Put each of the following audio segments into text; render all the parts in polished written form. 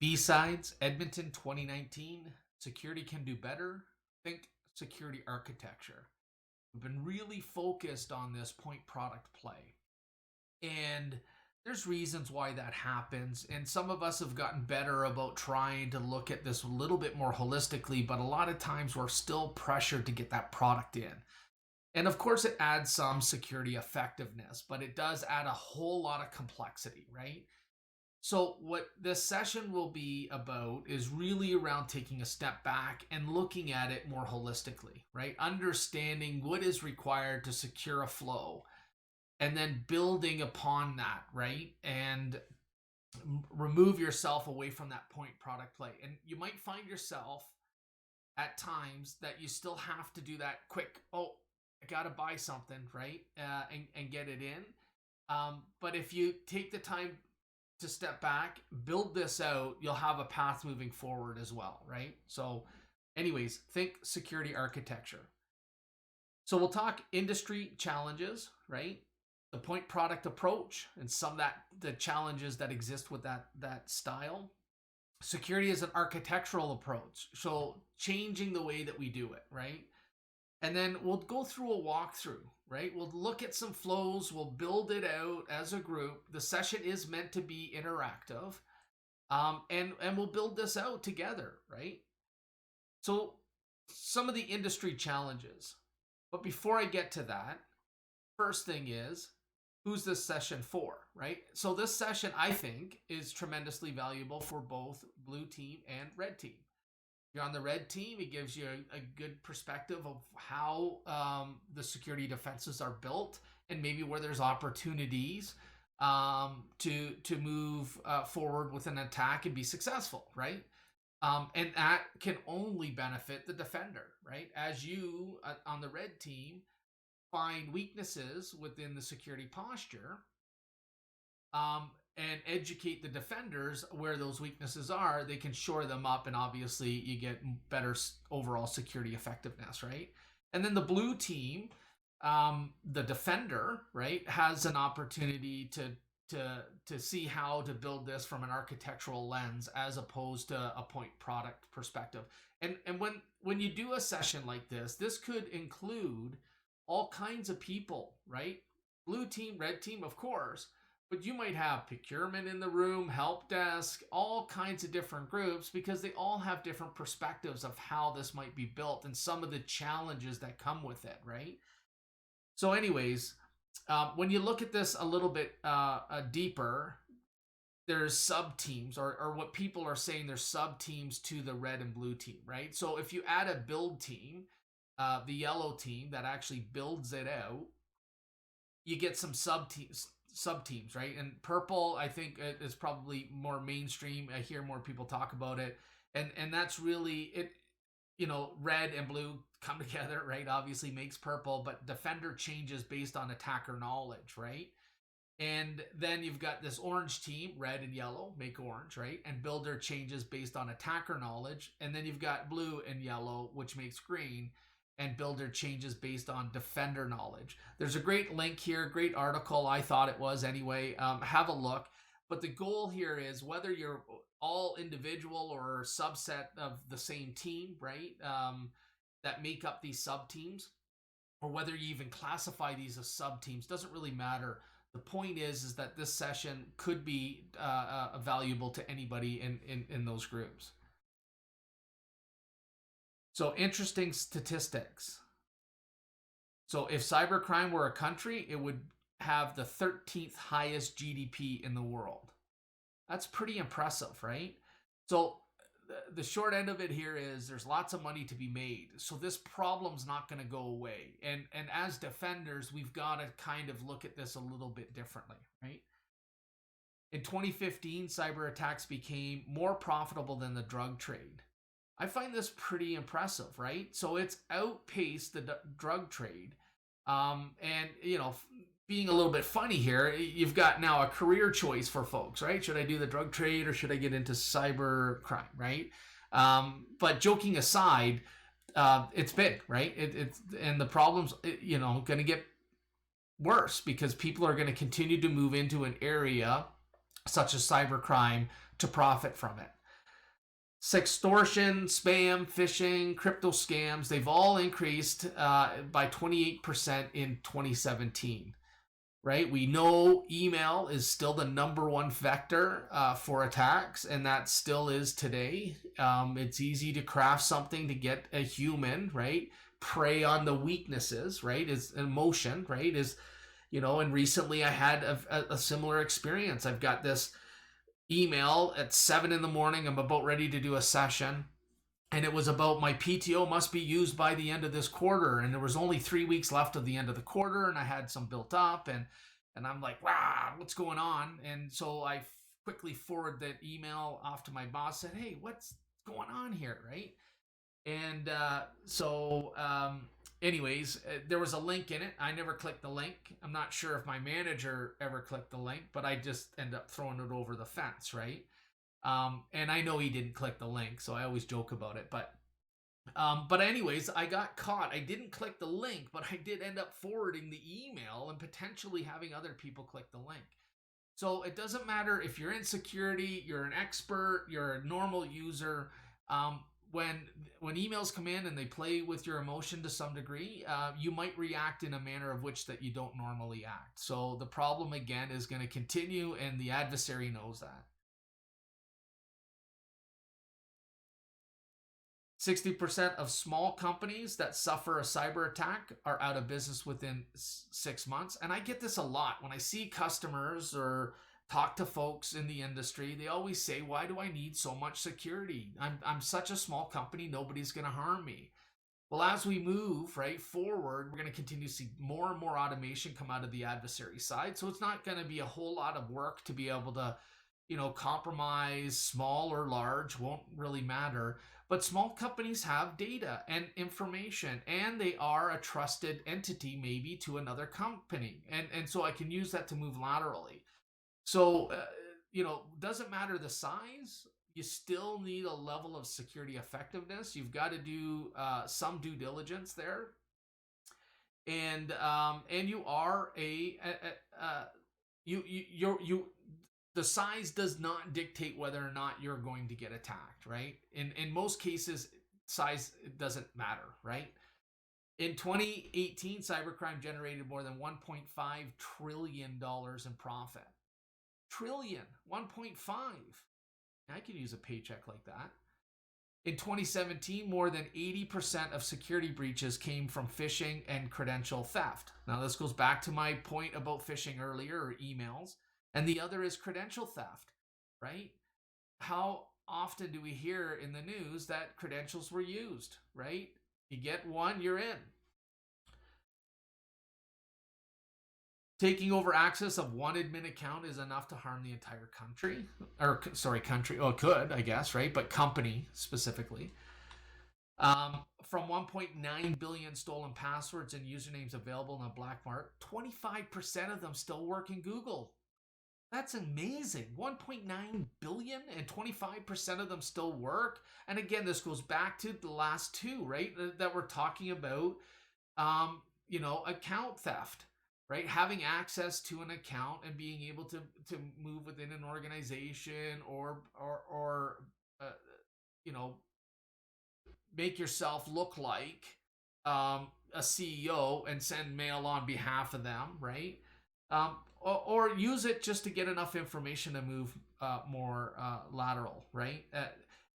BSides, Edmonton 2019, security can do better. Think security architecture. We've been really focused on this point product play. And there's reasons why that happens. And some of us have gotten better about trying to look at this a little bit more holistically, but a lot of times we're still pressured to get that product in. And of course, it adds some security effectiveness, but it does add a whole lot of complexity, right? So what this session will be about is really around taking a step back and looking at it more holistically, right? Understanding what is required to secure a flow and then building upon that, right? And remove yourself away from that point product play. And you might find yourself at times that you still have to do that quick, oh, I got to buy something, right? And get it in. But if you take the time to step back, build this out, you'll have a path moving forward as well, right? So anyways, think security architecture. So we'll talk industry challenges, right? The point product approach and some of the challenges that exist with that style. Security is an architectural approach, so changing the way that we do it, right? And then we'll go through a walkthrough, right? We'll look at some flows. We'll build it out as a group. The session is meant to be interactive. And we'll build this out together, right? So some of the industry challenges. But before I get to that, first thing is, who's this session for, right? So this session, I think, is tremendously valuable for both blue team and red team. You're on the red team, it gives you a good perspective of how the defenses are built and maybe where there's opportunities to move forward with an attack and be successful, right? And that can only benefit the defender, right? As you, on the red team, find weaknesses within the security posture, and educate the defenders where those weaknesses are, they can shore them up, and obviously you get better overall security effectiveness, right? And then the blue team, the defender, right, has an opportunity to see how to build this from an architectural lens as opposed to a point product perspective. And when you do a session like this could include all kinds of people, right? Blue team, red team, of course, but you might have procurement in the room, help desk, all kinds of different groups, because they all have different perspectives of how this might be built and some of the challenges that come with it, right? So anyways, when you look at this a little bit deeper, there's sub-teams, or what people are saying, there's sub-teams to the red and blue team, right? So if you add a build team, the yellow team that actually builds it out, you get some sub-teams, right? And purple, I think, is probably more mainstream. I hear more people talk about it. And that's really it. You know, red and blue come together, right? Obviously makes purple, but defender changes based on attacker knowledge, right? And then you've got this orange team, red and yellow make orange, right? And builder changes based on attacker knowledge. And then you've got blue and yellow, which makes green, and builder changes based on defender knowledge. There's a great link here, great article, I thought it was anyway. Have a look. But the goal here is whether you're all individual or subset of the same team, right, that make up these sub-teams, or whether you even classify these as sub-teams, doesn't really matter. The point is that this session could be valuable to anybody in those groups. So interesting statistics. So if cybercrime were a country, it would have the 13th highest GDP in the world. That's pretty impressive, right? So the short end of it here is there's lots of money to be made. So this problem's not going to go away. And as defenders, we've got to kind of look at this a little bit differently, right? In 2015, cyber attacks became more profitable than the drug trade. I find this pretty impressive, right? So it's outpaced the drug trade. And, you know, being a little bit funny here, you've got now a career choice for folks, right? Should I do the drug trade or should I get into cyber crime, right? But joking aside, it's big, right? It's and the problems, you know, going to get worse because people are going to continue to move into an area such as cybercrime to profit from it. Sextortion, spam, phishing, crypto scams, they've all increased by 28% in 2017, right? We know email is still the number one vector for attacks, and that still is today. It's easy to craft something to get a human, right? Prey on the weaknesses, right? Is emotion, right? Is, and recently I had a similar experience. I've got this email at 7 in the morning. I'm about ready to do a session. And it was about my PTO must be used by the end of this quarter. And there was only 3 weeks left of the end of the quarter. And I had some built up. And I'm like, wow, what's going on? And so I quickly forwarded that email off to my boss, said, hey, what's going on here, right? And anyways, there was a link in it. I never clicked the link. I'm not sure if my manager ever clicked the link, but I just end up throwing it over the fence, right? And I know he didn't click the link, so I always joke about it. But anyways, I got caught. I didn't click the link, but I did end up forwarding the email and potentially having other people click the link. So it doesn't matter if you're in security, you're an expert, you're a normal user. When emails come in and they play with your emotion to some degree, you might react in a manner of which that you don't normally act. So the problem again is going to continue, and the adversary knows that. 60% of small companies that suffer a cyber attack are out of business within 6 months. And I get this a lot when I see customers or talk to folks in the industry. They always say, why do I need so much security? I'm such a small company, nobody's going to harm me. Well, as we move right forward, we're going to continue to see more and more automation come out of the adversary side. So it's not going to be a whole lot of work to be able to, compromise. Small or large won't really matter. But small companies have data and information, and they are a trusted entity maybe to another company. And so I can use that to move laterally. So, doesn't matter the size, you still need a level of security effectiveness. You've got to do some due diligence there. And you are the size does not dictate whether or not you're going to get attacked, right? In most cases, size doesn't matter, right? In 2018, cybercrime generated more than $1.5 trillion in profit. Trillion, 1.5. I could use a paycheck like that. In 2017, more than 80% of security breaches came from phishing and credential theft. Now, this goes back to my point about phishing earlier, or emails. And the other is credential theft, right? How often do we hear in the news that credentials were used, right? You get one, you're in. Taking over access of one admin account is enough to harm the entire country. Country. Oh, it could, I guess, right? But company specifically. From 1.9 billion stolen passwords and usernames available in the black market, 25% of them still work in Google. That's amazing. 1.9 billion and 25% of them still work. And again, this goes back to the last two, right? That we're talking about, account theft, right? Having access to an account and being able to move within an organization or make yourself look like a CEO and send mail on behalf of them, right? Or use it just to get enough information to move more lateral, right?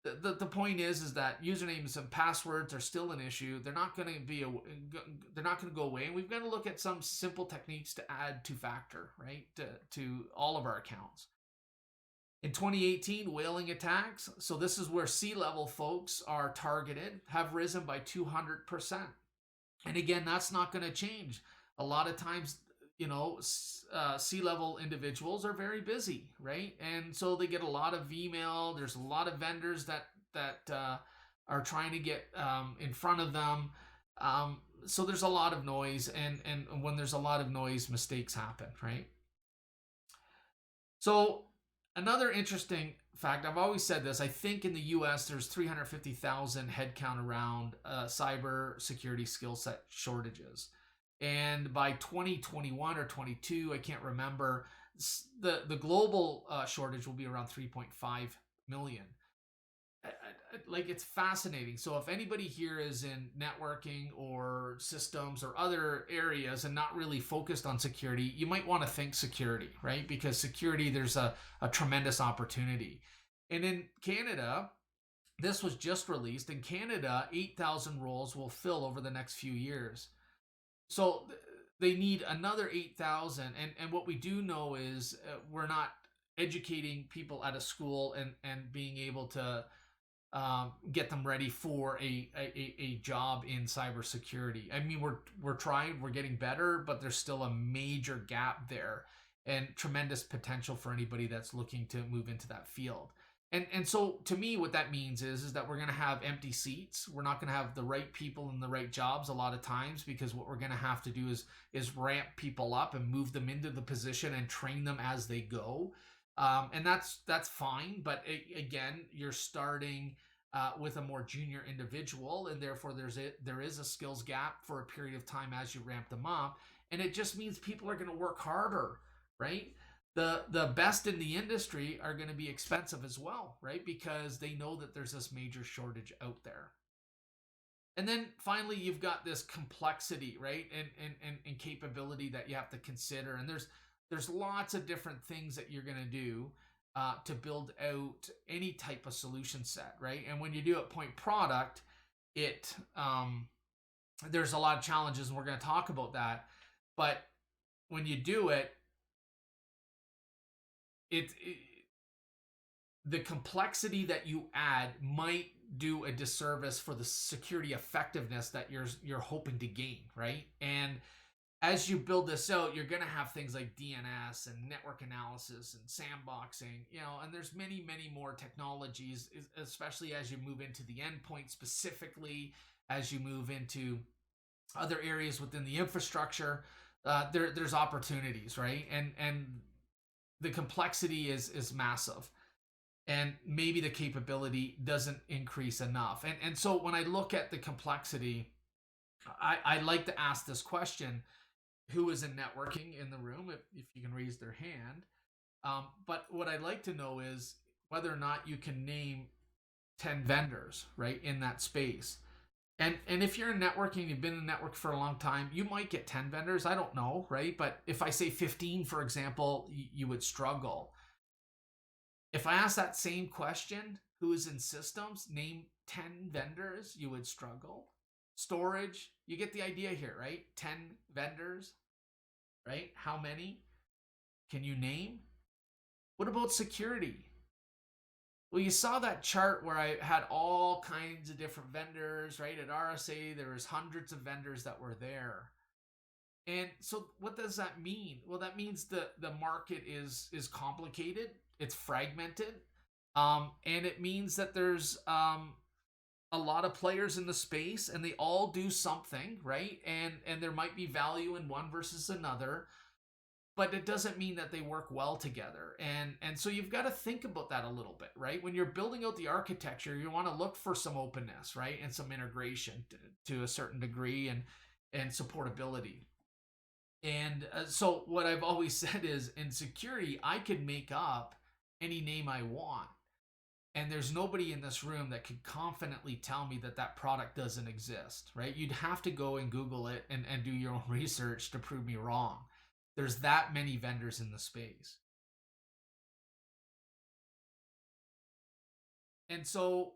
The point is that usernames and passwords are still an issue. They're not going to go away, and we've got to look at some simple techniques to add two-factor, right, to all of our accounts. In 2018, whaling attacks, so this is where C-level folks are targeted, have risen by 200%. And again, that's not going to change. A lot of times, C-level individuals are very busy, right? And so they get a lot of email. There's a lot of vendors that are trying to get in front of them. So there's a lot of noise, and when there's a lot of noise, mistakes happen, right? So another interesting fact, I've always said this, I think in the US there's 350,000 headcount around cyber security skill set shortages. And by 2021 or 22, I can't remember, the global shortage will be around 3.5 million. like, it's fascinating. So if anybody here is in networking or systems or other areas and not really focused on security, you might want to think security, right? Because security, there's a tremendous opportunity. And in Canada, this was just released. In Canada, 8,000 roles will fill over the next few years. So they need another 8,000. And what we do know is we're not educating people at a school and being able to get them ready for a job in cybersecurity. I mean, we're trying, we're getting better, but there's still a major gap there and tremendous potential for anybody that's looking to move into that field. And so to me, what that means is that we're going to have empty seats. We're not going to have the right people in the right jobs a lot of times, because what we're going to have to do is ramp people up and move them into the position and train them as they go. And that's fine, but again, you're starting with a more junior individual, and therefore there is a skills gap for a period of time as you ramp them up, and it just means people are going to work harder, right? The best in the industry are going to be expensive as well, right? Because they know that there's this major shortage out there. And then finally, you've got this complexity, right? And capability that you have to consider. And there's lots of different things that you're going to do to build out any type of solution set, right? And when you do it point product, there's a lot of challenges, and we're going to talk about that. But when you do it, the complexity that you add might do a disservice for the security effectiveness that you're hoping to gain, right? And as you build this out, you're going to have things like DNS and network analysis and sandboxing, and there's many, many more technologies, especially as you move into the endpoint, specifically as you move into other areas within the infrastructure. There's opportunities, right? And the complexity is massive, and maybe the capability doesn't increase enough. And so when I look at the complexity, I like to ask this question: who is in networking in the room, if you can raise their hand? But what I'd like to know is whether or not you can name 10 vendors, right, in that space. And if you're in networking, you've been in network for a long time, you might get 10 vendors. I don't know, right? But if I say 15, for example, you would struggle. If I ask that same question, who is in systems, name 10 vendors, you would struggle. Storage, you get the idea here, right? 10 vendors, right? How many can you name? What about security? Well, you saw that chart where I had all kinds of different vendors, right? At RSA, there was hundreds of vendors that were there. And so what does that mean? Well, that means the market is complicated. It's fragmented. And it means that there's a lot of players in the space, and they all do something, right? And there might be value in one versus another, but it doesn't mean that they work well together. And so you've got to think about that a little bit, right? When you're building out the architecture, you want to look for some openness, right? And some integration to a certain degree, and supportability. And so what I've always said is, in security, I could make up any name I want, and there's nobody in this room that could confidently tell me that that product doesn't exist, right? You'd have to go and Google it and do your own research to prove me wrong. There's that many vendors in the space. And so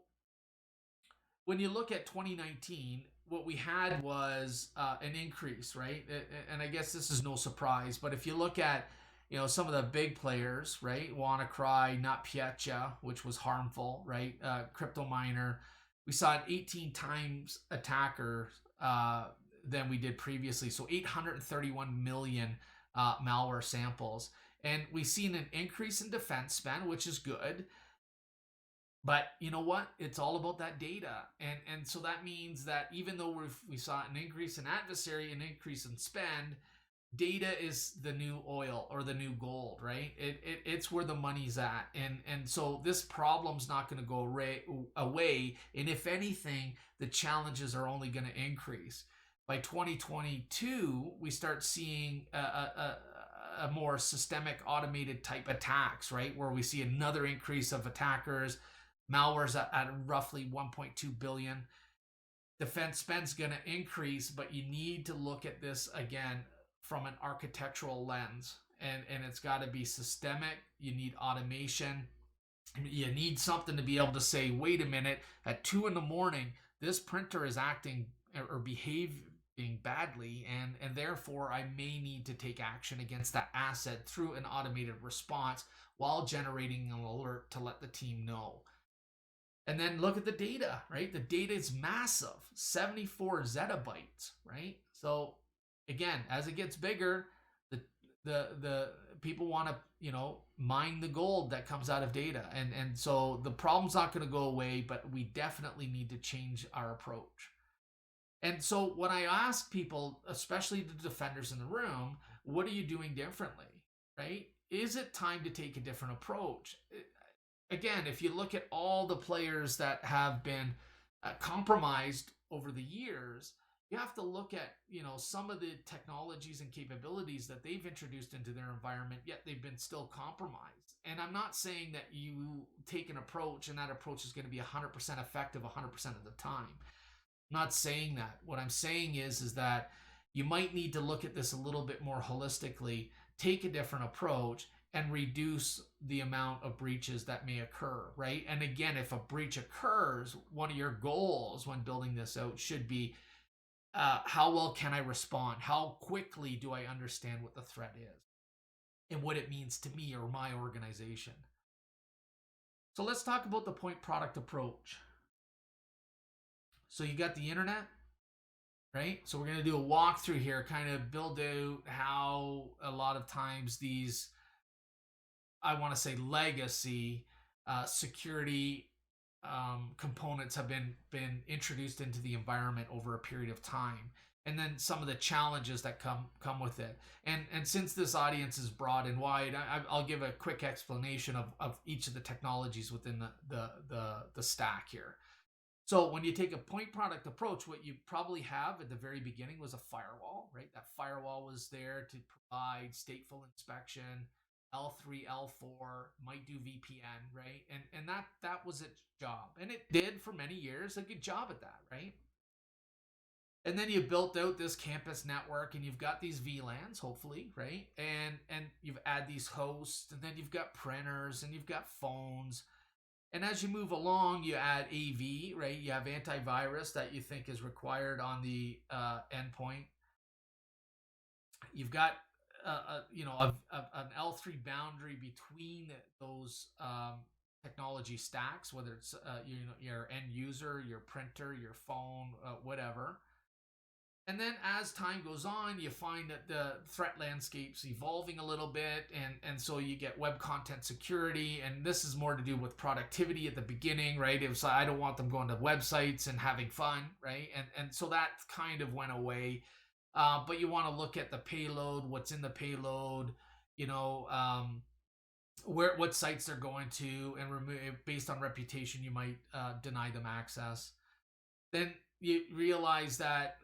when you look at 2019, what we had was an increase, right? And I guess this is no surprise, but if you look at some of the big players, right? WannaCry, NotPetya, which was harmful, right? CryptoMiner, we saw an 18 times attacker than we did previously. So 831 million malware samples. And we've seen an increase in defense spend, which is good. But you know what? It's all about that data. And so that means that even though we saw an increase in adversary, an increase in spend, data is the new oil or the new gold, right? It's where the money's at. And so this problem's not going to go away. And if anything, the challenges are only going to increase. By 2022, we start seeing a more systemic automated type attacks, right? Where we see another increase of attackers, Malware's at roughly 1.2 billion. Defense spend's going to increase, but you need to look at this again from an architectural lens, and it's got to be systemic. You need automation. You need something to be able to say, wait a minute, at 2 a.m, this printer is acting or behaving badly, and therefore I may need to take action against that asset through an automated response while generating an alert to let the team know. And then look at the data, right? The data is massive, 74 zettabytes, right? So again, as it gets bigger, the people want to, mine the gold that comes out of data. And so the problem's not going to go away, but we definitely need to change our approach. And so when I ask people, especially the defenders in the room, what are you doing differently, right? Is it time to take a different approach? Again, if you look at all the players that have been compromised over the years, you have to look at, some of the technologies and capabilities that they've introduced into their environment, yet they've been still compromised. And I'm not saying that you take an approach and that approach is going to be 100% effective 100% of the time. I'm not saying that. What I'm saying is that you might need to look at this a little bit more holistically, take a different approach, and reduce the amount of breaches that may occur, right? And again, if a breach occurs, one of your goals when building this out should be, how well can I respond? How quickly do I understand what the threat is and what it means to me or my organization? So let's talk about the point product approach. So you got the internet, right? So we're going to do a walkthrough here, kind of build out how a lot of times these, I want to say, legacy security components have been introduced into the environment over a period of time, and then some of the challenges that come with it. And since this audience is broad and wide, I'll give a quick explanation of each of the technologies within the stack here. So when you take a point product approach, what you probably have at the very beginning was a firewall, right? That firewall was there to provide stateful inspection, L3, L4, might do VPN, right? And that was its job. And it did for many years a good job at that, right? And then you built out this campus network, and you've got these VLANs, hopefully, right? And you've add these hosts, and then you've got printers, and you've got phones. And as you move along, you add AV, right? You have antivirus that you think is required on the endpoint. You've got an L3 boundary between those technology stacks, whether it's your end user, your printer, your phone, whatever. And then as time goes on, you find that the threat landscape's evolving a little bit, and so you get web content security, and this is more to do with productivity at the beginning, right? It was, I don't want them going to websites and having fun, right? And so that kind of went away. But you want to look at the payload, what's in the payload, what sites they're going to, and based on reputation, you might deny them access. Then you realize that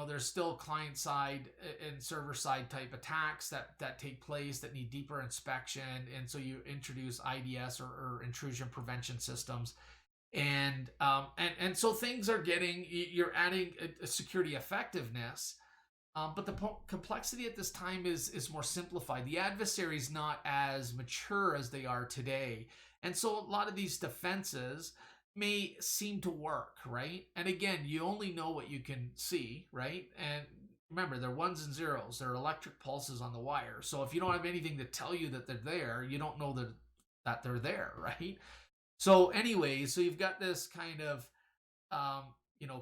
there's still client side and server side type attacks that take place that need deeper inspection, and so you introduce IDS or intrusion prevention systems, and so things are you're adding a security effectiveness. But the complexity at this time is more simplified. The adversary is not as mature as they are today. And so a lot of these defenses may seem to work, right? And again, you only know what you can see, right? And remember, they're ones and zeros. They're electric pulses on the wire. So if you don't have anything to tell you that they're there, you don't know that they're there, right? So anyway, so you've got this kind of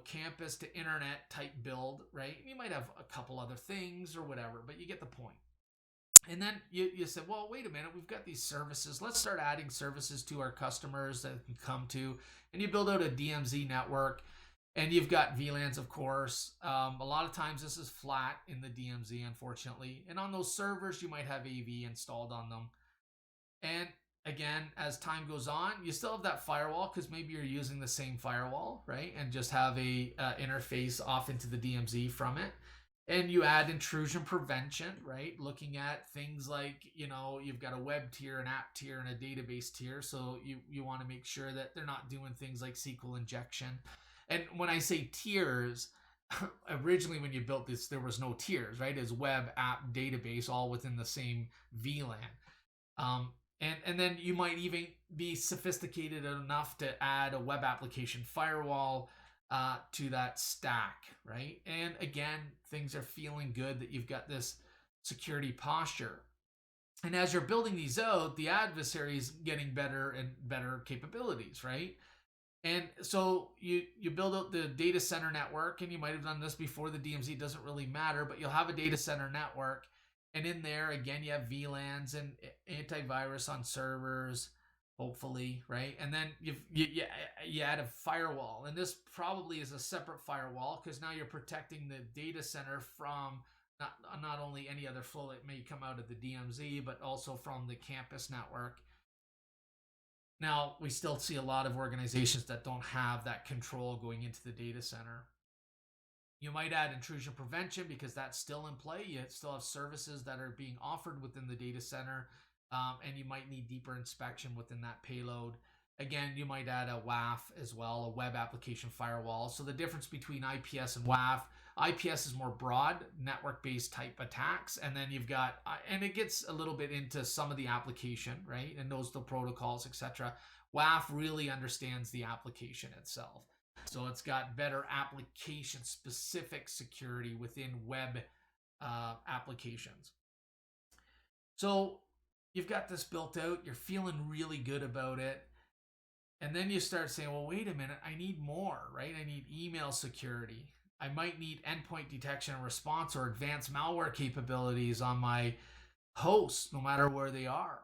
campus to internet type build, right? You might have a couple other things or whatever, but you get the point. And then you said, well, wait a minute, we've got these services. Let's start adding services to our customers that can come to, and you build out a DMZ network, and you've got VLANs, of course. A lot of times this is flat in the DMZ, unfortunately. And on those servers, you might have AV installed on them. And again, as time goes on, you still have that firewall because maybe you're using the same firewall, right? And just have a interface off into the DMZ from it. And you add intrusion prevention, right? Looking at things like, you've got a web tier, an app tier, and a database tier. So you want to make sure that they're not doing things like SQL injection. And when I say tiers, originally when you built this, there was no tiers, right? It's web, app, database, all within the same VLAN. And then you might even be sophisticated enough to add a web application firewall to that stack, right? And again, things are feeling good that you've got this security posture. And as you're building these out, the adversary is getting better and better capabilities, right? And so you build out the data center network, and you might have done this before the DMZ, it doesn't really matter, but you'll have a data center network. And in there, again, you have VLANs and antivirus on servers, hopefully, right? And then you add a firewall. And this probably is a separate firewall because now you're protecting the data center from not only any other flow that may come out of the DMZ, but also from the campus network. Now, we still see a lot of organizations that don't have that control going into the data center. You might add intrusion prevention because that's still in play. You still have services that are being offered within the data center, and you might need deeper inspection within that payload. Again, you might add a WAF as well, a web application firewall. So the difference between IPS and WAF, IPS is more broad, network-based type attacks, and then you've got, and it gets a little bit into some of the application, right, and knows the protocols, etc. WAF really understands the application itself. So it's got better application-specific security within web applications. So you've got this built out. You're feeling really good about it. And then you start saying, well, wait a minute, I need more, right? I need email security. I might need endpoint detection and response or advanced malware capabilities on my hosts, no matter where they are,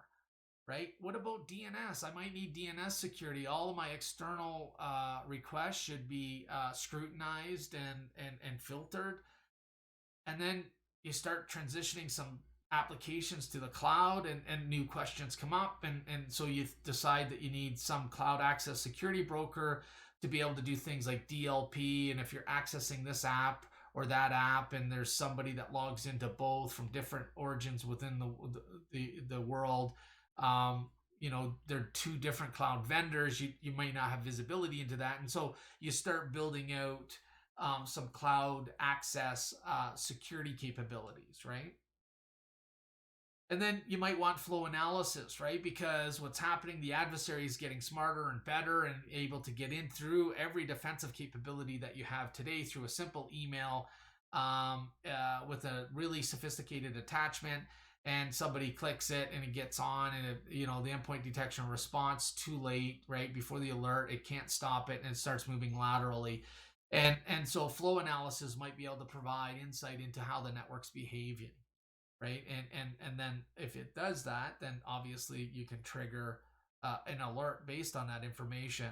right? What about DNS? I might need DNS security. All of my external requests should be scrutinized and filtered. And then you start transitioning some applications to the cloud, and new questions come up, and so you decide that you need some cloud access security broker to be able to do things like DLP. And if you're accessing this app or that app, and there's somebody that logs into both from different origins within the world, there are two different cloud vendors, you might not have visibility into that. And so you start building out some cloud access security capabilities, right? And then you might want flow analysis, right? Because what's happening, the adversary is getting smarter and better and able to get in through every defensive capability that you have today through a simple email with a really sophisticated attachment. And somebody clicks it and it gets on, and the endpoint detection response too late, right? Before the alert, it can't stop it, and it starts moving laterally. And so flow analysis might be able to provide insight into how the network's behaving. Right, and then if it does that, then obviously you can trigger an alert based on that information,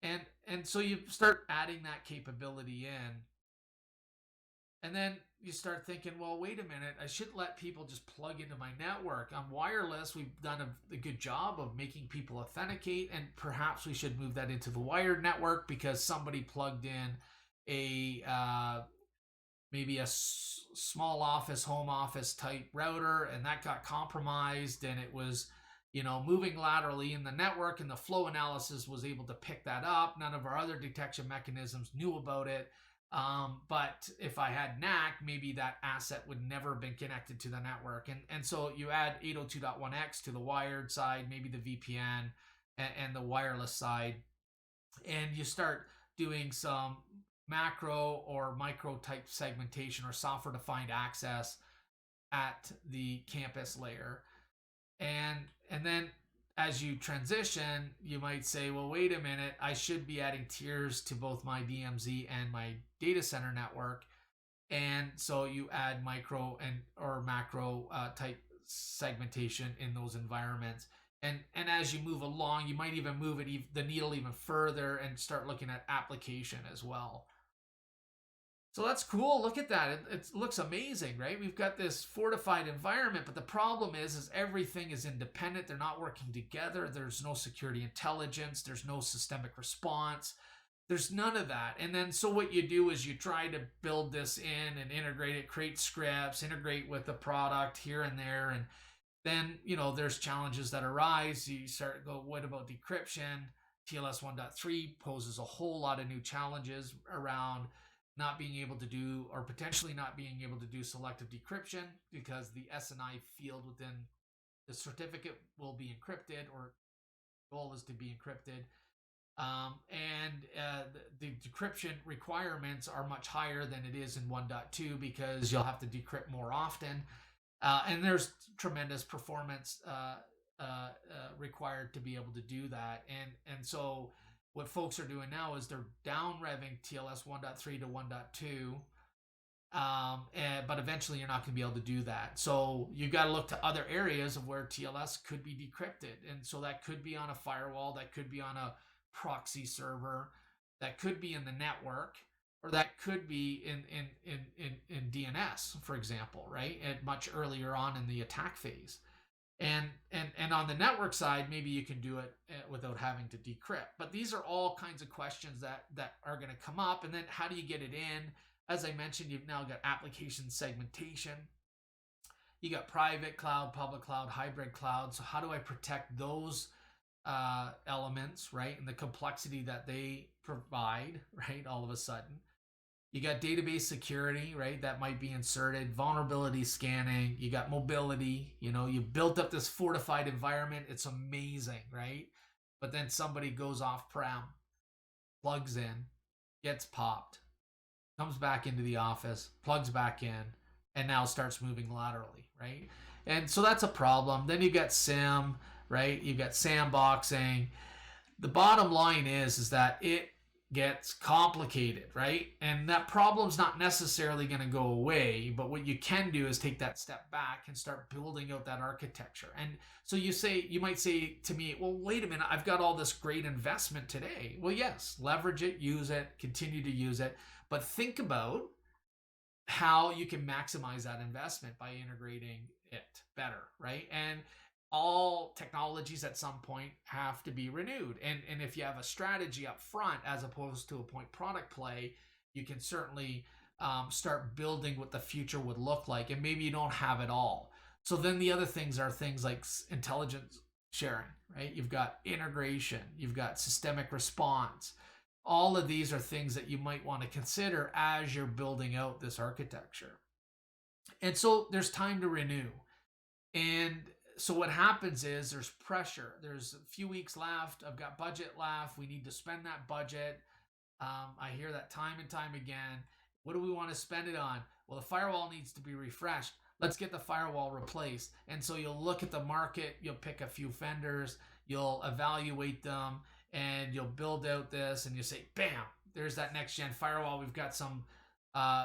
and so you start adding that capability in, and then you start thinking, well, wait a minute, I shouldn't let people just plug into my network. On wireless, we've done a good job of making people authenticate, and perhaps we should move that into the wired network because somebody plugged in maybe a small office, home office type router, and that got compromised, and it was, moving laterally in the network, and the flow analysis was able to pick that up. None of our other detection mechanisms knew about it. But if I had NAC, maybe that asset would never have been connected to the network. And so you add 802.1x to the wired side, maybe the VPN and the wireless side, and you start doing some macro or micro type segmentation or software defined access at the campus layer. And then as you transition, you might say, well, wait a minute, I should be adding tiers to both my DMZ and my data center network. And so you add micro or macro type segmentation in those environments. And as you move along, you might even move the needle even further and start looking at application as well. So that's cool. Look at that. It looks amazing, right? We've got this fortified environment, but the problem is everything is independent. They're not working together. There's no security intelligence. There's no systemic response. There's none of that. And then so what you do is you try to build this in and integrate it, create scripts, integrate with the product here and there. And then, there's challenges that arise. You start to go, what about decryption? TLS 1.3 poses a whole lot of new challenges around not being able to do, or potentially not being able to do, selective decryption, because the SNI field within the certificate will be encrypted, or goal is to be encrypted. The decryption requirements are much higher than it is in 1.2, because you'll have to decrypt more often. And there's tremendous performance required to be able to do that. And so what folks are doing now is they're down revving TLS 1.3 to 1.2. But eventually you're not going to be able to do that. So you got to look to other areas of where TLS could be decrypted. And so that could be on a firewall, that could be on a proxy server, that could be in the network, or that could be in DNS, for example, right? At much earlier on in the attack phase. And on the network side, maybe you can do it without having to decrypt. But these are all kinds of questions that are going to come up. And then how do you get it in? As I mentioned, you've now got application segmentation. You got private cloud, public cloud, hybrid cloud. So how do I protect those elements, right? And the complexity that they provide, right? All of a sudden. You got database security, right? That might be inserted. Vulnerability scanning. You got mobility. You built up this fortified environment. It's amazing, right? But then somebody goes off-prem, plugs in, gets popped, comes back into the office, plugs back in, and now starts moving laterally, right? And so that's a problem. Then you got SIM, right? You've got sandboxing. The bottom line is that it gets complicated, right? And that problem's not necessarily going to go away, but what you can do is take that step back and start building out that architecture. And so you might say to me, well, wait a minute, I've got all this great investment today. Well, yes, leverage it, use it, continue to use it, but think about how you can maximize that investment by integrating it better, right? And all technologies at some point have to be renewed. And if you have a strategy up front as opposed to a point product play, you can certainly start building what the future would look like. And maybe you don't have it all. So then the other things are things like intelligence sharing, right? You've got integration, you've got systemic response. All of these are things that you might want to consider as you're building out this architecture. And so there's time to renew. And so what happens is there's pressure. There's a few weeks left. I've got budget left. We need to spend that budget. I hear that time and time again. What do we want to spend it on? Well, the firewall needs to be refreshed. Let's get the firewall replaced. And so you'll look at the market. You'll pick a few vendors. You'll evaluate them. And you'll build out this. And you say, bam, there's that next-gen firewall. We've got some,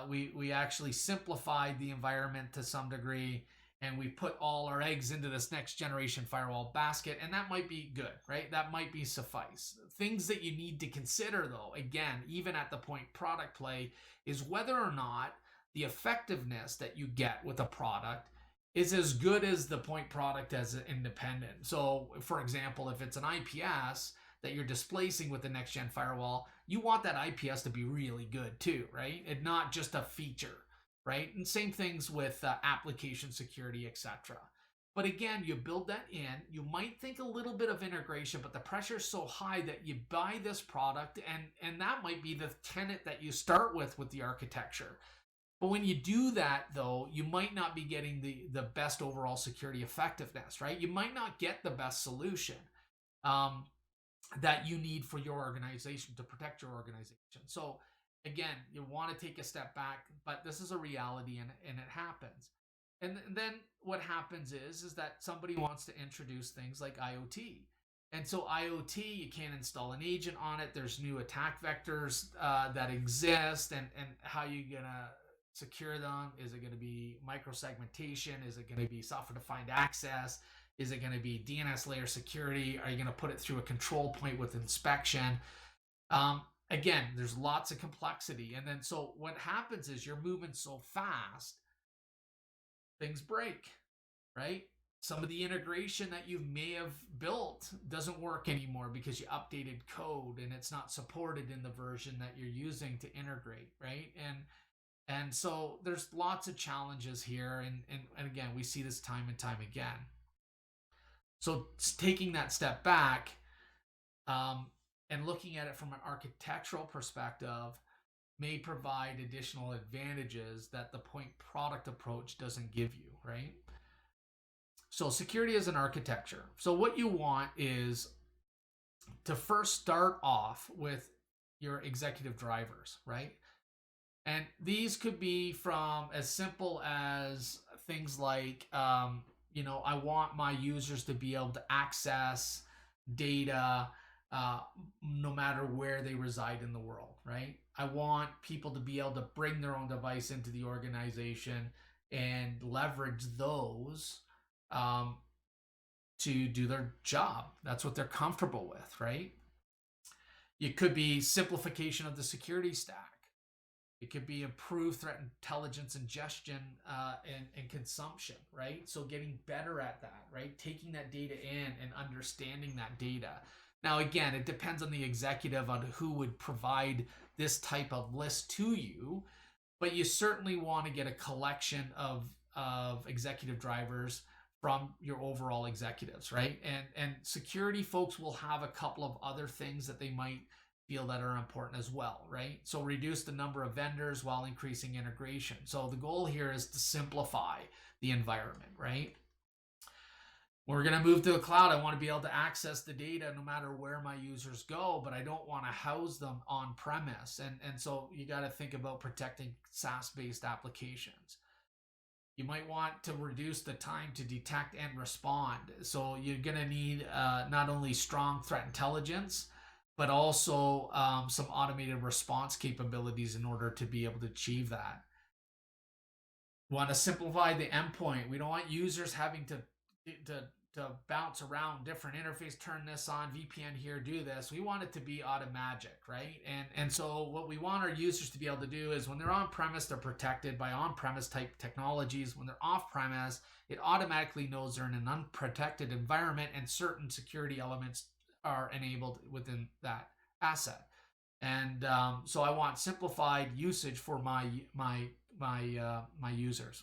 we actually simplified the environment to some degree. And we put all our eggs into this next generation firewall basket, and that might be good, right? That might be suffice. Things that you need to consider, though, again, even at the point product play, is whether or not the effectiveness that you get with a product is as good as the point product as an independent. So, for example, if it's an IPS that you're displacing with the next gen firewall, you want that IPS to be really good too, right? And not just a feature. Right? And same things with application security, etc. But again, you build that in. You might think a little bit of integration, but the pressure is so high that you buy this product, and that might be the tenet that you start with the architecture. But when you do that, though, you might not be getting the best overall security effectiveness, right? You might not get the best solution that you need for your organization to protect your organization. So again, you want to take a step back, but this is a reality and it happens. And then what happens is that somebody wants to introduce things like IoT. And so IoT, you can't install an agent on it. There's new attack vectors that exist, and how are you going to secure them? Is it going to be microsegmentation? Is it going to be software-defined access? Is it going to be DNS layer security? Are you going to put it through a control point with inspection? Again, there's lots of complexity. And then so what happens is you're moving so fast, things break, right? some of the integration that you may have built doesn't work anymore because you updated code and it's not supported in the version that you're using to integrate, right? And so there's lots of challenges here, and again, we see this time and time again. So taking that step back, and looking at it from an architectural perspective may provide additional advantages that the point product approach doesn't give you, right? So security is an architecture. So what you want is to first start off with your executive drivers, right? And these could be from as simple as things like, I want my users to be able to access data no matter where they reside in the world, right? I want people to be able to bring their own device into the organization and leverage those to do their job. That's what they're comfortable with, right? It could be simplification of the security stack. It could be improved threat intelligence ingestion and consumption, right? So getting better at that, right? Taking that data in and understanding that data. Now, again, it depends on the executive on who would provide this type of list to you, but you certainly want to get a collection of executive drivers from your overall executives, right? And security folks will have a couple of other things that they might feel that are important as well, right? So reduce the number of vendors while increasing integration. So the goal here is to simplify the environment, right? We're going to move to the cloud. I want to be able to access the data no matter where my users go, but I don't want to house them on premise. And so you got to think about protecting SaaS-based applications. You might want to reduce the time to detect and respond. So you're going to need not only strong threat intelligence, but also some automated response capabilities in order to be able to achieve that. We want to simplify the endpoint. We don't want users having to bounce around different interface, turn this on, VPN here, do this. We want it to be automagic, right? And so what we want our users to be able to do is when they're on premise, they're protected by on-premise type technologies. When they're off premise, it automatically knows they're in an unprotected environment and certain security elements are enabled within that asset. And so I want simplified usage for my users.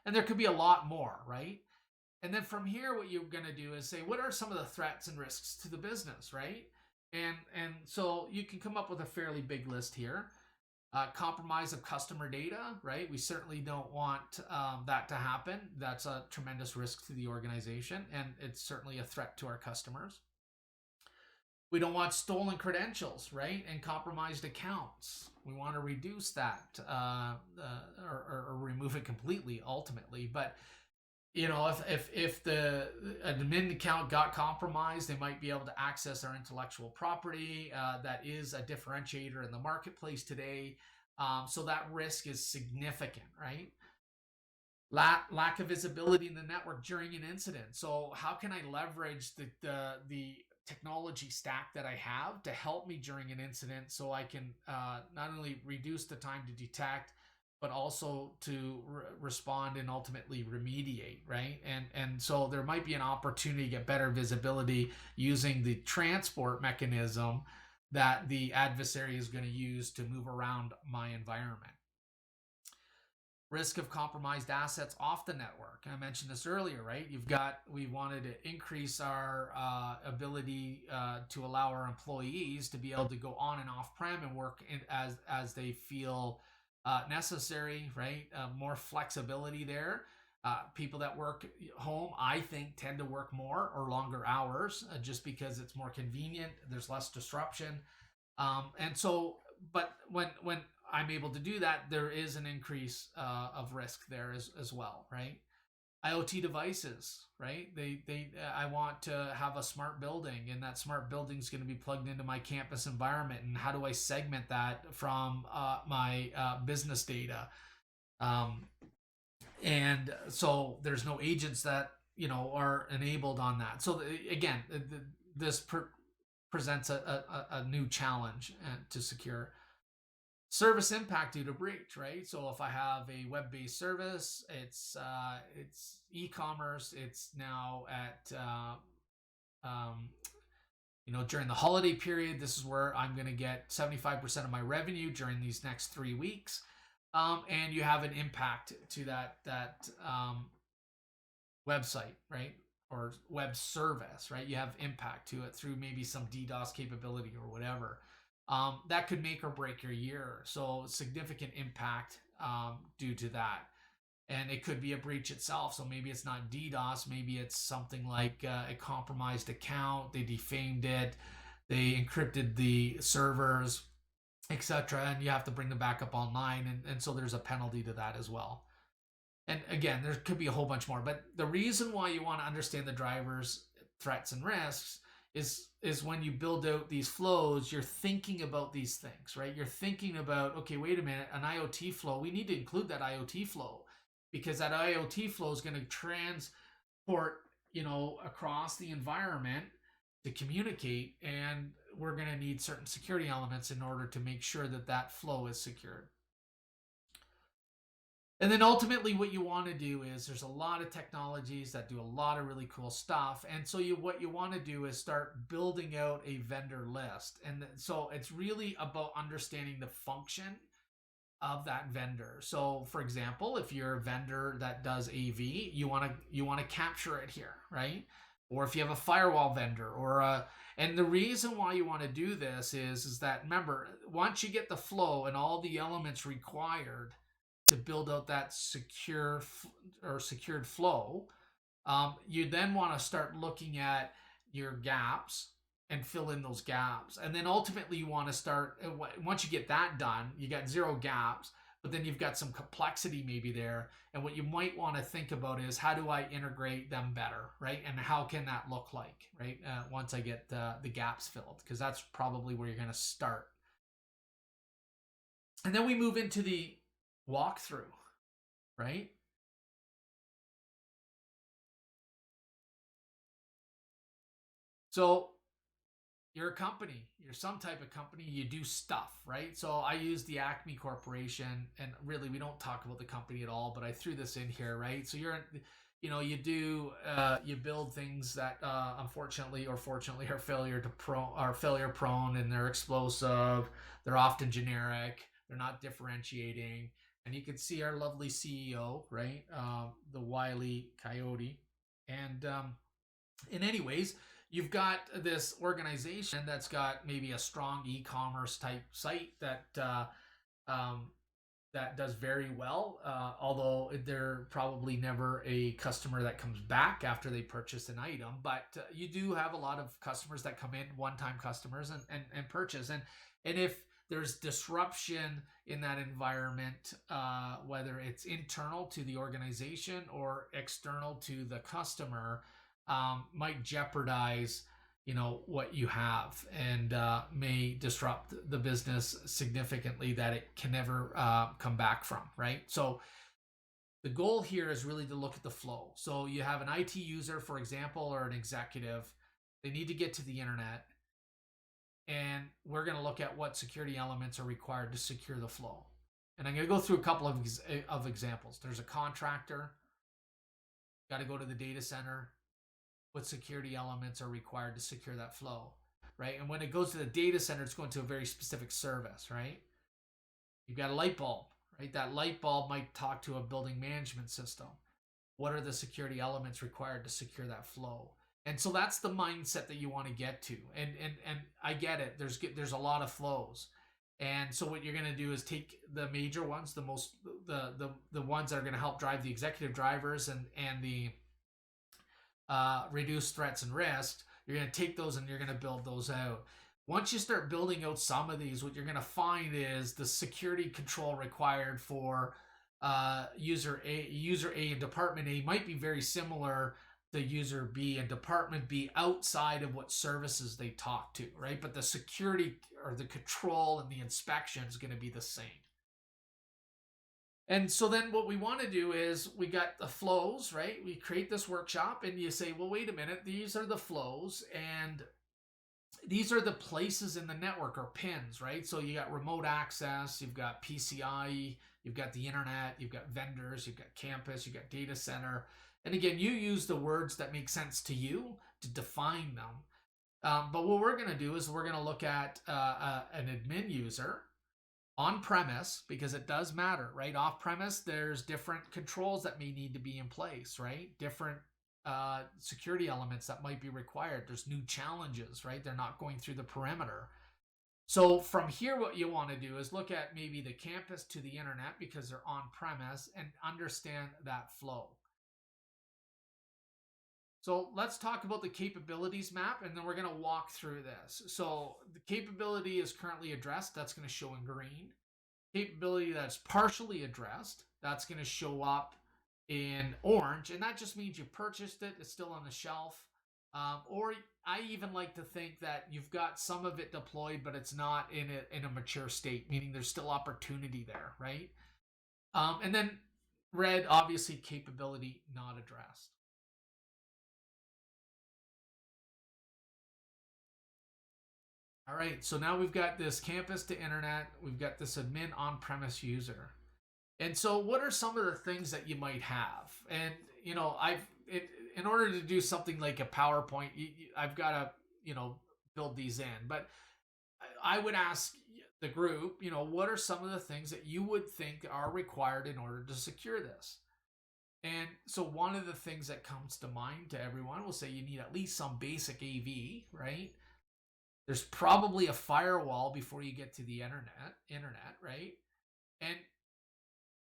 And there could be a lot more, right? And then from here, what you're going to do is say, what are some of the threats and risks to the business, right? And so you can come up with a fairly big list here. Compromise of customer data, right? We certainly don't want that to happen. That's a tremendous risk to the organization, and it's certainly a threat to our customers. We don't want stolen credentials, right? And compromised accounts. We want to reduce that or remove it completely, ultimately. But if the admin account got compromised, they might be able to access our intellectual property. That is a differentiator in the marketplace today. So that risk is significant, right? Lack of visibility in the network during an incident. So how can I leverage the technology stack that I have to help me during an incident so I can not only reduce the time to detect, but also to respond and ultimately remediate, right? And so there might be an opportunity to get better visibility using the transport mechanism that the adversary is going to use to move around my environment. Risk of compromised assets off the network. I mentioned this earlier, right? We wanted to increase our ability to allow our employees to be able to go on and off-prem and work as they feel necessary, right? More flexibility there. People that work home, I think, tend to work more or longer hours just because it's more convenient. There's less disruption. And so, but when I'm able to do that, there is an increase of risk there as well, right? IoT devices, right? I want to have a smart building, and that smart building is going to be plugged into my campus environment. And how do I segment that from my business data? And so there's no agents that are enabled on that. So again, this presents a new challenge to secure. Service impact due to breach, right? So if I have a web-based service, it's e-commerce. It's now at during the holiday period. This is where I'm going to get 75% of my revenue during these next 3 weeks, and you have an impact to that website, right? Or web service, right? You have impact to it through maybe some DDoS capability or whatever. That could make or break your year. So significant impact due to that. And it could be a breach itself. So maybe it's not DDoS. Maybe it's something like a compromised account. They defamed it. They encrypted the servers, etc. And you have to bring them back up online. And so there's a penalty to that as well. And again, there could be a whole bunch more. But the reason why you want to understand the drivers, threats, and risks is when you build out these flows, you're thinking about these things, right? You're thinking about, okay, wait a minute, an IoT flow, we need to include that IoT flow, because that IoT flow is going to transport, across the environment to communicate, and we're going to need certain security elements in order to make sure that that flow is secured. And then ultimately what you want to do is, there's a lot of technologies that do a lot of really cool stuff. And so what you want to do is start building out a vendor list. And so it's really about understanding the function of that vendor. So for example, if you're a vendor that does AV, you want to capture it here, right? Or if you have a firewall vendor and the reason why you want to do this is that, remember, once you get the flow and all the elements required to build out that secured flow, you then want to start looking at your gaps and fill in those gaps. And then ultimately you want to start, once you get that done, you got 0 gaps, but then you've got some complexity maybe there. And what you might want to think about is, how do I integrate them better, right? And how can that look like, right? Once I get the gaps filled, because that's probably where you're going to start. And then we move into the walkthrough, right? So you're a company, you're some type of company, you do stuff, right? So I use the Acme Corporation, and really we don't talk about the company at all, but I threw this in here, right? So you build things that unfortunately or fortunately are failure prone, and they're explosive, they're often generic, they're not differentiating. And you can see our lovely CEO, right? The wily coyote. And anyways, you've got this organization that's got maybe a strong e-commerce type site that does very well, although they're probably never a customer that comes back after they purchase an item. But you do have a lot of customers that come in, one-time customers, and purchase. And if there's disruption in that environment, whether it's internal to the organization or external to the customer, might jeopardize what you have, and may disrupt the business significantly, that it can never come back from, right? So the goal here is really to look at the flow. So you have an IT user, for example, or an executive. They need to get to the internet, and we're going to look at what security elements are required to secure the flow. And I'm going to go through a couple of examples. There's a contractor, got to go to the data center. What security elements are required to secure that flow, right? And when it goes to the data center, it's going to a very specific service, right? You've got a light bulb, right? That light bulb might talk to a building management system. What are the security elements required to secure that flow? And so that's the mindset that you want to get to. And I get it. There's a lot of flows. And so what you're going to do is take the major ones, the ones that are going to help drive the executive drivers and the reduce threats and risks. You're going to take those and you're going to build those out. Once you start building out some of these, what you're going to find is the security control required for user A and department A might be very similar to user B and department B outside of what services they talk to, right? But the security or the control and the inspection is going to be the same. And so then what we want to do is, we got the flows, right? We create this workshop, and you say, well, wait a minute, these are the flows. And these are the places in the network, or pins, right? So you got remote access, you've got PCI, you've got the internet, you've got vendors, you've got campus, you've got data center. And again, you use the words that make sense to you to define them. But what we're going to do is we're going to look at an admin user on premise, because it does matter, right? Off premise, there's different controls that may need to be in place, right? Different security elements that might be required. There's new challenges, right? They're not going through the perimeter. So from here, what you want to do is look at maybe the campus to the internet, because they're on premise, and understand that flow. So let's talk about the capabilities map, and then we're going to walk through this. So the capability is currently addressed. That's going to show in green. Capability that's partially addressed, that's going to show up in orange. And that just means you purchased it. It's still on the shelf. Or I even like to think that you've got some of it deployed, but it's not in a mature state, meaning there's still opportunity there, right? And then red, obviously, capability not addressed. All right, so now we've got this campus to internet. We've got this admin on-premise user. And so what are some of the things that you might have? And, you know, in order to do something like a PowerPoint, I've got to, you know, build these in. But I would ask the group, you know, what are some of the things that you would think are required in order to secure this? And so one of the things that comes to mind to everyone will say you need at least some basic AV, right? There's probably a firewall before you get to the internet, right? And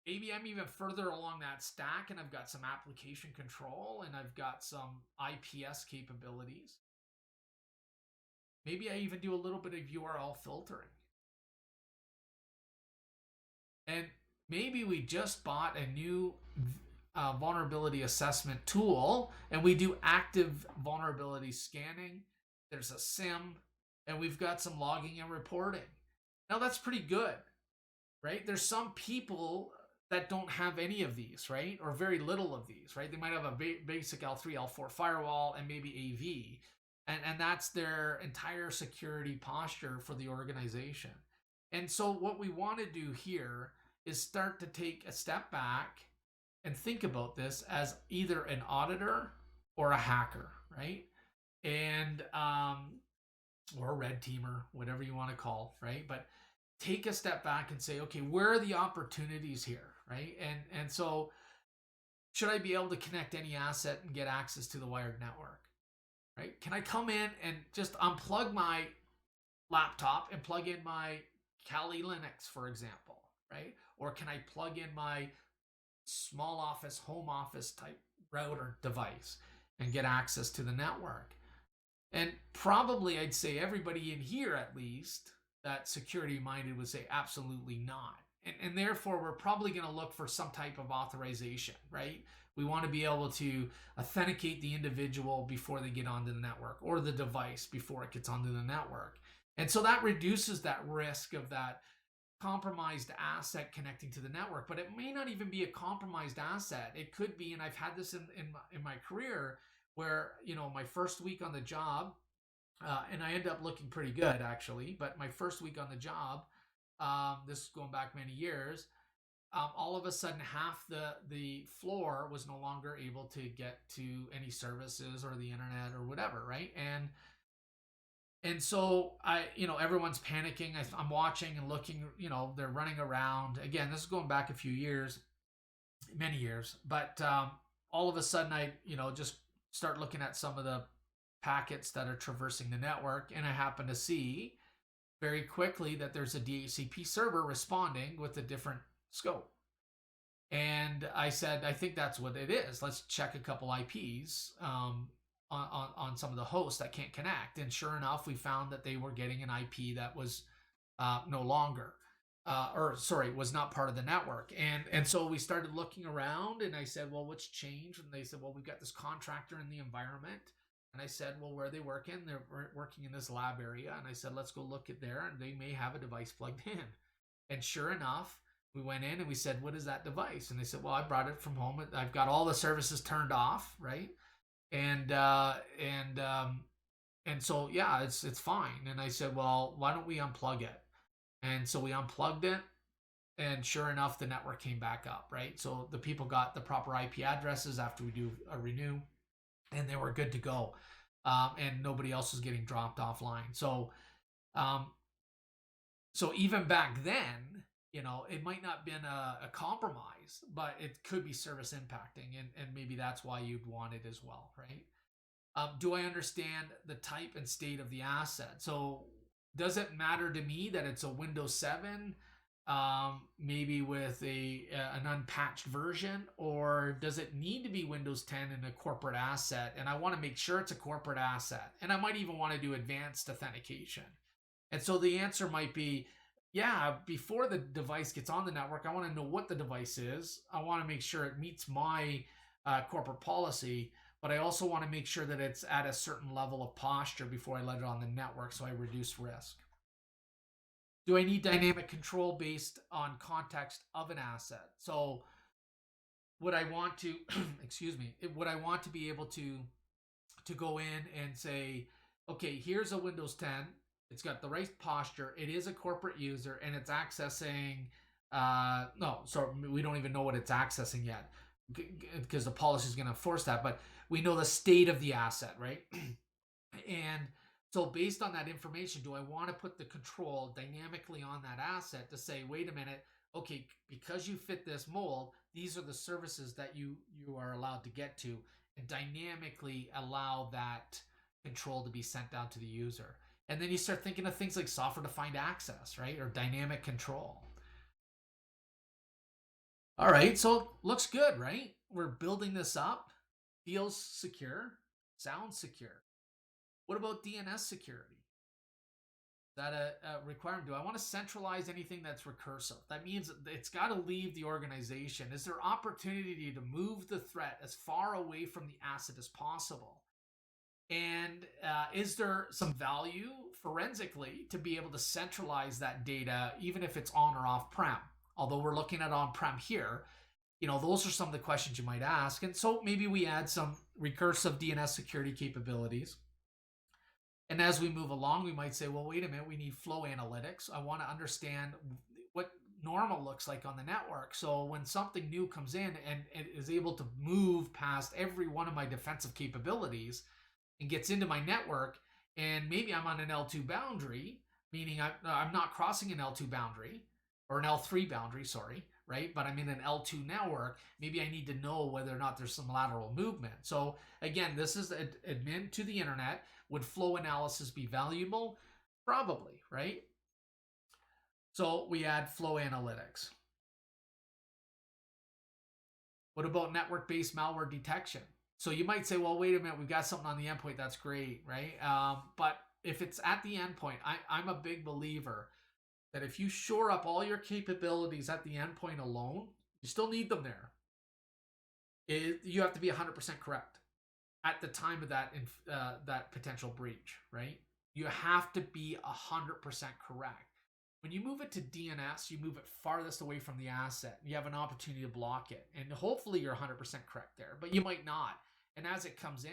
maybe I'm even further along that stack, and I've got some application control, and I've got some IPS capabilities. Maybe I even do a little bit of URL filtering. And maybe we just bought a new vulnerability assessment tool, and we do active vulnerability scanning. There's a SIM, and we've got some logging and reporting. Now that's pretty good, right? There's some people that don't have any of these, right? Or very little of these, right? They might have a basic L3, L4 firewall and maybe AV. And that's their entire security posture for the organization. And so what we want to do here is start to take a step back and think about this as either an auditor or a hacker, right? And or a red teamer, whatever you want to call, right? But take a step back and say, okay, where are the opportunities here, right? And so should I be able to connect any asset and get access to the wired network, right? Can I come in and just unplug my laptop and plug in my Kali Linux, for example, right? Or can I plug in my small office, home office type router device and get access to the network? And probably I'd say everybody in here, at least, that security minded would say absolutely not. And therefore, we're probably going to look for some type of authorization, right? We want to be able to authenticate the individual before they get onto the network, or the device before it gets onto the network. And so that reduces that risk of that compromised asset connecting to the network. But it may not even be a compromised asset. It could be, and I've had this in my career, where, you know, my first week on the job, and I ended up looking pretty good, actually, but my first week on the job, this is going back many years, all of a sudden half the floor was no longer able to get to any services or the internet or whatever, right? And so everyone's panicking. I'm watching and looking, they're running around. Again, this is going back a few years, many years, but all of a sudden I just start looking at some of the packets that are traversing the network, and I happen to see very quickly that there's a DHCP server responding with a different scope. And I said, I think that's what it is. Let's check a couple IPs on some of the hosts that can't connect. And sure enough, we found that they were getting an IP that was no longer, was not part of the network. And so we started looking around, and I said, well, what's changed? And they said, well, we've got this contractor in the environment. And I said, well, where are they working? They're working in this lab area. And I said, let's go look at there, and they may have a device plugged in. And sure enough, we went in and we said, what is that device? And they said, well, I brought it from home. I've got all the services turned off, right? And And so, yeah, it's fine. And I said, well, why don't we unplug it? And so we unplugged it, and sure enough, the network came back up, right? So the people got the proper IP addresses after we do a renew, and they were good to go. And nobody else was getting dropped offline. Um, so even back then, it might not have been a compromise, but it could be service impacting, and maybe that's why you'd want it as well, right? Do I understand the type and state of the asset? So does it matter to me that it's a Windows 7, maybe with an unpatched version, or does it need to be Windows 10 in a corporate asset? And I want to make sure it's a corporate asset, and I might even want to do advanced authentication. And so the answer might be, yeah, before the device gets on the network, I want to know what the device is. I want to make sure it meets my corporate policy, but I also want to make sure that it's at a certain level of posture before I let it on the network, so I reduce risk. Do I need dynamic control based on context of an asset? So would I want to, excuse me, would I want to be able to go in and say, okay, here's a Windows 10. It's got the right posture. It is a corporate user, and it's accessing. No, so we don't even know what it's accessing yet, because the policy is going to force that. But we know the state of the asset, right? And so based on that information, do I want to put the control dynamically on that asset to say, wait a minute, okay, because you fit this mold, these are the services that you are allowed to get to, and dynamically allow that control to be sent down to the user. And then you start thinking of things like software-defined access, right? Or dynamic control. All right, so looks good, right? We're building this up. Feels secure. Sounds secure. What about DNS security? Is that a requirement? Do I want to centralize anything that's recursive? That means it's got to leave the organization. Is there opportunity to move the threat as far away from the asset as possible? And is there some value forensically to be able to centralize that data, even if it's on or off prem? Although we're looking at on prem here, those are some of the questions you might ask. And so maybe we add some recursive DNS security capabilities. And as we move along, we might say, well, wait a minute, we need flow analytics. I want to understand what normal looks like on the network. So when something new comes in and it is able to move past every one of my defensive capabilities and gets into my network, and maybe I'm on an L2 boundary, meaning I'm not crossing an L2 boundary, or an L3 boundary, sorry, right? But I'm in an L2 network. Maybe I need to know whether or not there's some lateral movement. So again, this is admin to the internet. Would flow analysis be valuable? Probably, right? So we add flow analytics. What about network-based malware detection? So you might say, well, wait a minute, we've got something on the endpoint. That's great, right? But if it's at the endpoint, I'm a big believer that if you shore up all your capabilities at the endpoint alone, you still need them there. You have to be 100% correct at the time of that potential breach, right? You have to be 100% correct. When you move it to DNS, you move it farthest away from the asset. You have an opportunity to block it, and hopefully you're 100% correct there, but you might not. And as it comes in,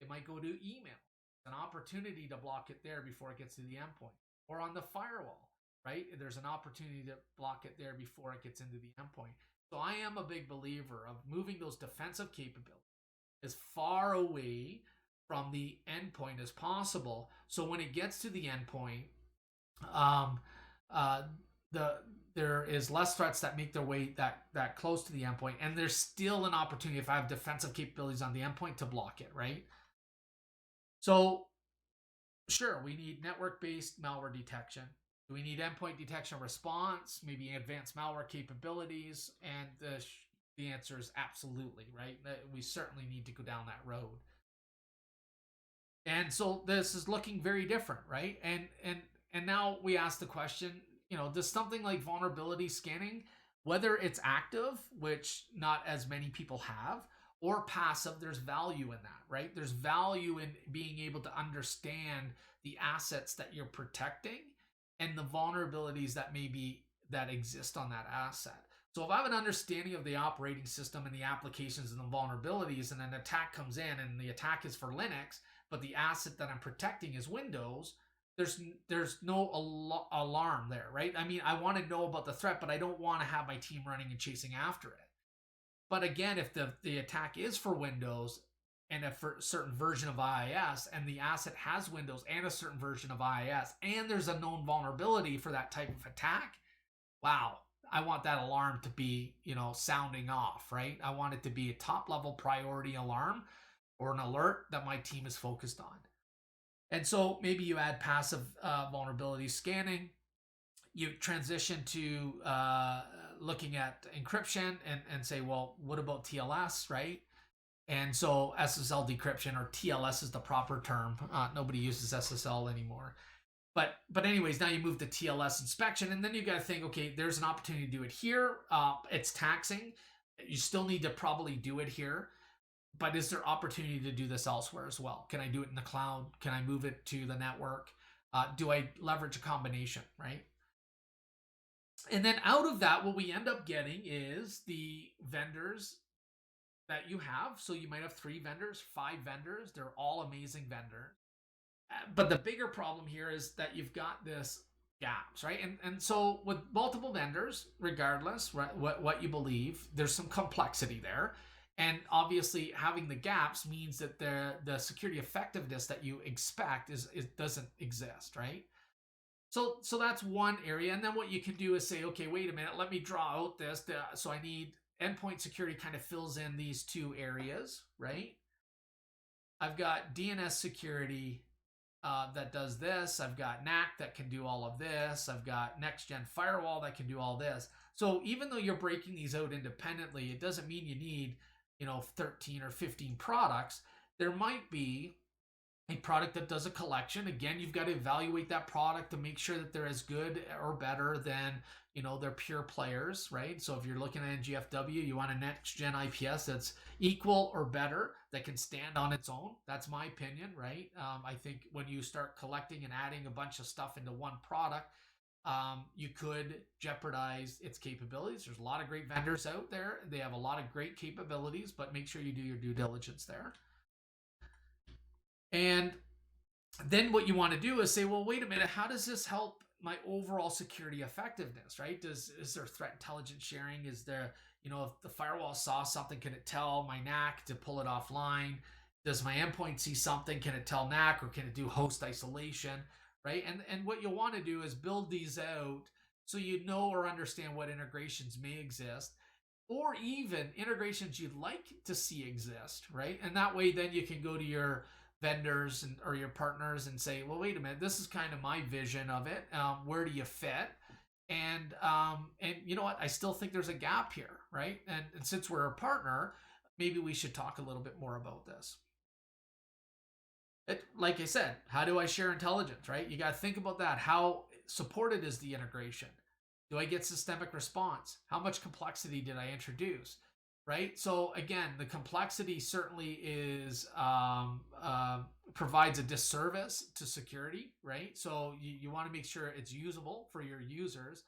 it might go to email. An opportunity to block it there before it gets to the endpoint, or on the firewall, right? There's an opportunity to block it there before it gets into the endpoint. So I am a big believer of moving those defensive capabilities as far away from the endpoint as possible. So when it gets to the endpoint, there is less threats that make their way that close to the endpoint, and there's still an opportunity, if I have defensive capabilities on the endpoint, to block it, right? So sure, we need network-based malware detection. Do we need endpoint detection response, maybe advanced malware capabilities? And the answer is absolutely, right? We certainly need to go down that road. And so this is looking very different, right? And now we ask the question, does something like vulnerability scanning, whether it's active, which not as many people have, or passive, there's value in that, right? There's value in being able to understand the assets that you're protecting and the vulnerabilities that exist on that asset. So if I have an understanding of the operating system and the applications and the vulnerabilities, and an attack comes in and the attack is for Linux, but the asset that I'm protecting is Windows, there's no alarm there, right? I mean, I want to know about the threat, but I don't want to have my team running and chasing after it. But again, if the attack is for Windows and a certain version of IIS, and the asset has Windows and a certain version of IIS, and there's a known vulnerability for that type of attack, wow, I want that alarm to be, sounding off, right? I want it to be a top level priority alarm or an alert that my team is focused on. And so maybe you add passive vulnerability scanning. You transition to looking at encryption and say, well, what about TLS, right? And so SSL decryption, or TLS is the proper term. Nobody uses SSL anymore. But anyways, now you move to TLS inspection, and then you got to think, okay, there's an opportunity to do it here. It's taxing. You still need to probably do it here. But is there opportunity to do this elsewhere as well? Can I do it in the cloud? Can I move it to the network? Do I leverage a combination, right? And then out of that, what we end up getting is the vendors that you have. So you might have 3 vendors, 5 vendors. They're all amazing vendors. But the bigger problem here is that you've got this gaps, right? And so with multiple vendors, regardless what you believe, there's some complexity there. And obviously having the gaps means that the security effectiveness that you expect it doesn't exist, right? So that's one area. And then what you can do is say, okay, wait a minute, let me draw out this. So I need endpoint security kind of fills in these 2 areas, right? I've got DNS security that does this. I've got NAC that can do all of this. I've got next gen firewall that can do all this. So even though you're breaking these out independently, it doesn't mean you need 13 or 15 products. There might be a product that does a collection. Again, you've got to evaluate that product to make sure that they're as good or better than they're pure players, right? So if you're looking at NGFW, you want a next gen IPS that's equal or better, that can stand on its own. That's my opinion, right? I think when you start collecting and adding a bunch of stuff into one product, you could jeopardize its capabilities. There's a lot of great vendors out there. They have a lot of great capabilities, but make sure you do your due diligence there. And then what you want to do is say, well, wait a minute, how does this help my overall security effectiveness, right? Is there threat intelligence sharing? Is there, if the firewall saw something, can it tell my NAC to pull it offline? Does my endpoint see something? Can it tell NAC, or can it do host isolation, right? And what you'll want to do is build these out so you know or understand what integrations may exist, or even integrations you'd like to see exist, right? And that way then you can go to your vendors or your partners and say, well, wait a minute, this is kind of my vision of it. Where do you fit? And you know what? I still think there's a gap here, right? And since we're a partner, maybe we should talk a little bit more about this. Like I said, how do I share intelligence, right? You got to think about that. How supported is the integration? Do I get systemic response? How much complexity did I introduce? Right? So again, the complexity certainly is provides a disservice to security, right? So you want to make sure it's usable for your users,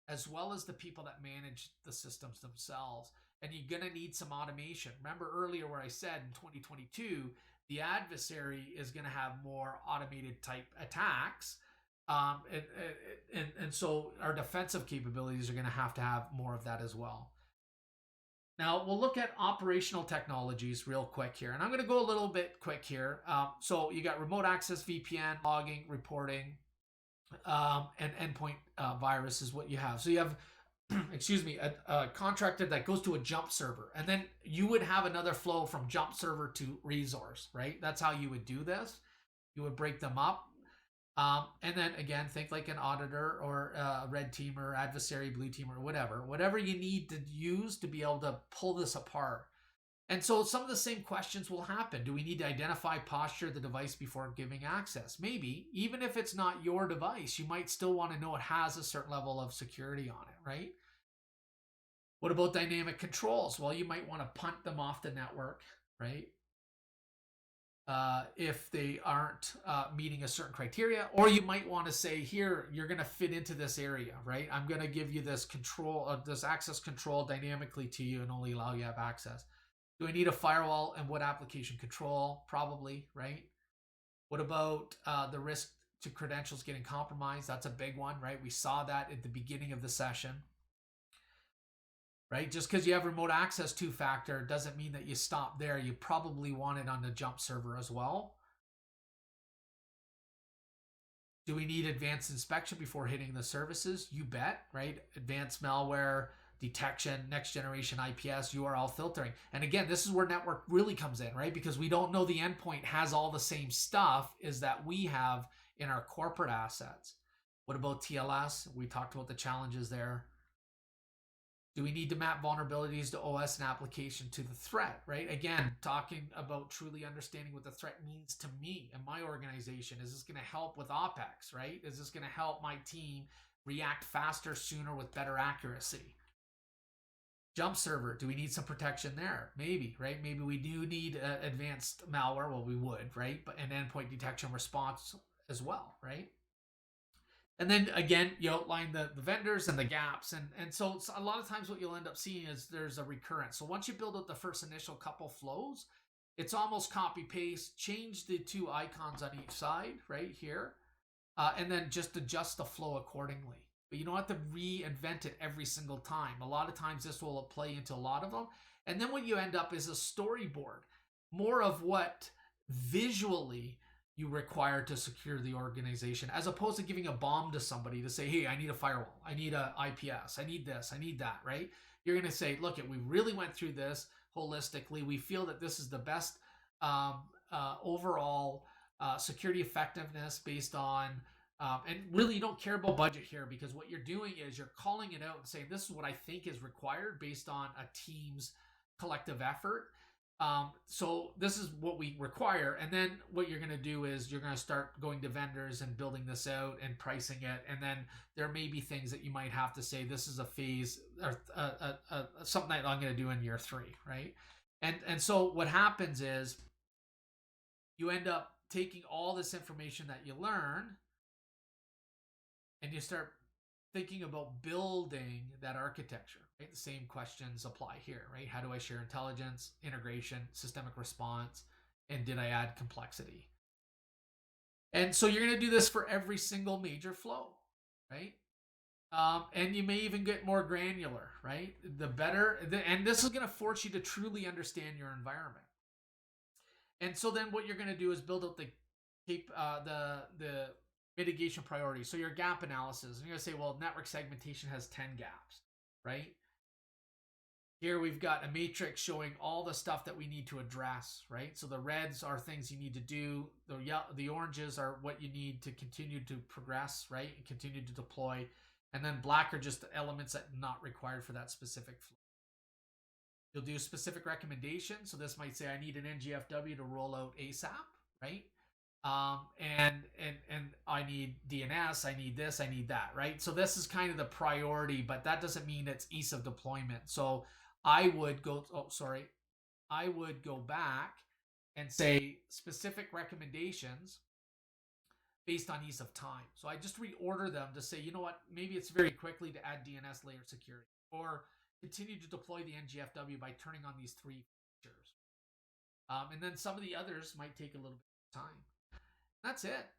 as well as the people that manage the systems themselves. And you're going to need some automation. Remember earlier where I said in 2022, the adversary is going to have more automated type attacks. And so our defensive capabilities are going to have more of that as well. Now, we'll look at operational technologies real quick here. And I'm going to go a little bit quick here. So you got remote access, VPN, logging, reporting, and endpoint virus is what you have. So you have, excuse me, a contractor that goes to a jump server. And then you would have another flow from jump server to resource, right? That's how you would do this. You would break them up. And then again, think like an auditor or a red team or adversary, blue team, or whatever you need to use to be able to pull this apart. And so some of the same questions will happen. Do we need to identify posture of the device before giving access? Maybe, even if it's not your device, you might still want to know it has a certain level of security on it, right? What about dynamic controls? Well, you might want to punt them off the network, right? If they aren't meeting a certain criteria, or you might want to say, here, you're going to fit into this area, right? I'm going to give you this control, this access control dynamically to you and only allow you to have access. Do I need a firewall and what application control? Probably, right? What about the risk to credentials getting compromised? That's a big one, right? We saw that at the beginning of the session, right? Just because you have remote access two-factor doesn't mean that you stop there. You probably want it on the jump server as well. Do we need advanced inspection before hitting the services? You bet, right? Advanced malware detection, next generation IPS, URL filtering. And again, this is where network really comes in, right? Because we don't know the endpoint has all the same stuff as that we have in our corporate assets. What about TLS? We talked about the challenges there. Do we need to map vulnerabilities to OS and application to the threat, right? Again, talking about truly understanding what the threat means to me and my organization. Is this going to help with OpEx, right? Is this going to help my team react faster, sooner with better accuracy? Jump server, do we need some protection there? Maybe, right? Maybe we do need advanced malware. Well, we would, right? But an endpoint detection response as well, right? And then again, you outline the vendors and the gaps. And so a lot of times what you'll end up seeing is there's a recurrence. So once you build out the first initial couple flows, it's almost copy paste, change the two icons on each side right here, and then just adjust the flow accordingly. But you don't have to reinvent it every single time. A lot of times this will play into a lot of them. And then what you end up is a storyboard, more of what visually you require to secure the organization, as opposed to giving a bomb to somebody to say, hey, I need a firewall, I need a IPS, I need this, I need that, right? You're going to say, look, we really went through this holistically. We feel that this is the best overall security effectiveness based on, and really you don't care about budget here, because what you're doing is you're calling it out and saying, this is what I think is required based on a team's collective effort. So this is what we require. And then what you're going to do is you're going to start going to vendors and building this out and pricing it. And then there may be things that you might have to say, this is a phase or something that I'm going to do in year 3, right? And so what happens is you end up taking all this information that you learn and you start thinking about building that architecture, right? The same questions apply here, right? How do I share intelligence, integration, systemic response, and did I add complexity? And so you're going to do this for every single major flow, right? And you may even get more granular, right? The better, and this is going to force you to truly understand your environment. And so then what you're going to do is build out the mitigation priorities. So your gap analysis, and you're going to say, well, network segmentation has 10 gaps, right? Here we've got a matrix showing all the stuff that we need to address, right? So the reds are things you need to do. The oranges are what you need to continue to progress, right? And continue to deploy. And then black are just the elements that are not required for that specific flow. You'll do specific recommendations. So this might say, I need an NGFW to roll out ASAP, right? And I need DNS, I need this, I need that, right? So this is kind of the priority, but that doesn't mean it's ease of deployment. So I would go back and say specific recommendations based on ease of time. So I just reorder them to say, you know what, maybe it's very quickly to add DNS layer security, or continue to deploy the NGFW by turning on these 3 features. And then some of the others might take a little bit of time. That's it.